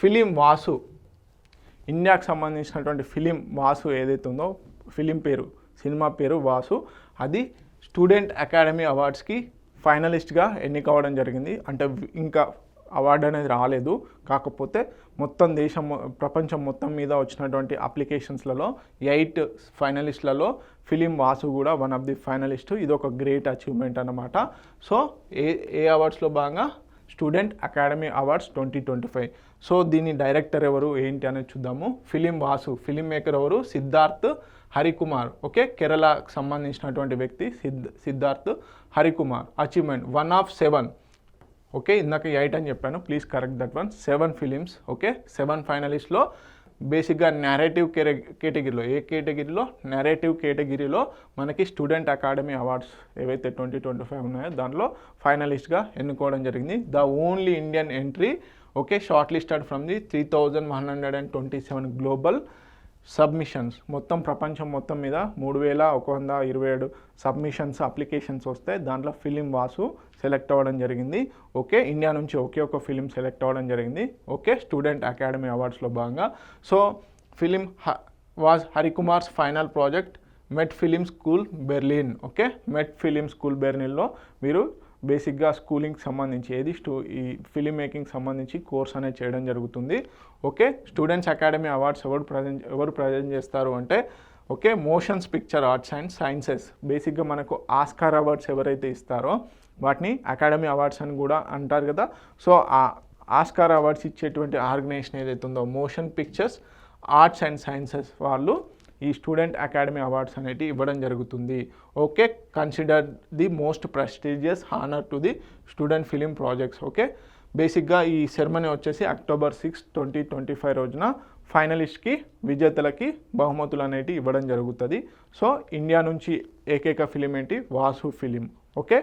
Film Vasu, ఇండియాకి సంబంధించినటువంటి film Vasu ఏదైతే ఉందో, ఫిలిం పేరు, సినిమా పేరు వాసు, అది స్టూడెంట్ అకాడమీ అవార్డ్స్కి ఫైనలిస్ట్గా ఎన్నికవ్వడం జరిగింది. అంటే ఇంకా అవార్డు అనేది రాలేదు, కాకపోతే మొత్తం ప్రపంచం మొత్తం మీద వచ్చినటువంటి అప్లికేషన్స్లలో 8 ఫైనలిస్ట్లలో ఫిలిం వాసు కూడా వన్ ఆఫ్ ది ఫైనలిస్ట్. ఇది ఒక గ్రేట్ అచీవ్మెంట్ అన్నమాట. సో ఏ అవార్డ్స్లో భాగంగా స్టూడెంట్ అకాడమీ అవార్డ్స్ 2025. సో దీని డైరెక్టర్ ఎవరు ఏంటి అనేది చూద్దాము. ఫిలిం వాసు, ఫిలిం మేకర్ ఎవరు? సిద్ధార్థ్ హరికుమార్. ఓకే, కేరళకు సంబంధించినటువంటి వ్యక్తి Siddharth Harikumar. Achievement 1 of 7. Okay, ఇందాక 8 అని చెప్పాను, please correct that one. 7 films. Okay, 7 ఫైనలిస్ట్లో బేసిక్గా నేరేటివ్ కేటగిరీలో, ఏ కేటగిరీలో? నేరేటివ్ కేటగిరీలో మనకి స్టూడెంట్ అకాడమీ అవార్డ్స్ ఏవైతే 2025 ఉన్నాయో దానిలో ఫైనలిస్ట్గా ఎన్నుకోవడం జరిగింది. The only Indian entry. Okay, short listed from the 3127 global submissions. మొత్తం ప్రపంచం మొత్తం మీద 3127 సబ్మిషన్స్, అప్లికేషన్స్ వస్తాయి. దాంట్లో ఫిలిం వాసు సెలెక్ట్ అవ్వడం జరిగింది. ఓకే, ఇండియా నుంచి ఒకే ఒక ఫిలిం సెలెక్ట్ అవ్వడం జరిగింది. ఓకే, స్టూడెంట్ అకాడమీ అవార్డ్స్లో భాగంగా. So film was Harikumar's final project Met Film School Berlin. Okay, Met Film School బెర్లిన్లో మీరు బేసిక్గా స్కూలింగ్కి సంబంధించి ఈ ఫిలిం మేకింగ్ సంబంధించి కోర్స్ అనేది చేయడం జరుగుతుంది. ఓకే, స్టూడెంట్స్ అకాడమీ అవార్డ్స్ ఎవరు ప్రజెంట్ చేస్తారు అంటే, okay, motions picture arts and sciences. బేసిక్గా మనకు ఆస్కార్ అవార్డ్స్ ఎవరైతే ఇస్తారో వాటిని అకాడమీ అవార్డ్స్ అని కూడా అంటారు కదా. సో ఆ ఆస్కార్ అవార్డ్స్ ఇచ్చేటువంటి ఆర్గనైజేషన్ ఏదైతే ఉందో motion pictures arts and sciences వాళ్ళు ఈ స్టూడెంట్ అకాడమీ అవార్డ్స్ అనేవి ఇవ్వడం జరుగుతుంది. Okay, consider the most prestigious honour to the student film projects. Okay, బేసిక్గా ఈ సెరమనీ వచ్చేసి October 6, 2025 రోజున ఫైనలిస్ట్కి, విజేతలకి బహుమతులు అనేవి ఇవ్వడం జరుగుతుంది. సో ఇండియా నుంచి ఏకైక ఫిలిం ఏంటి? వాసు ఫిలిం. ఓకే.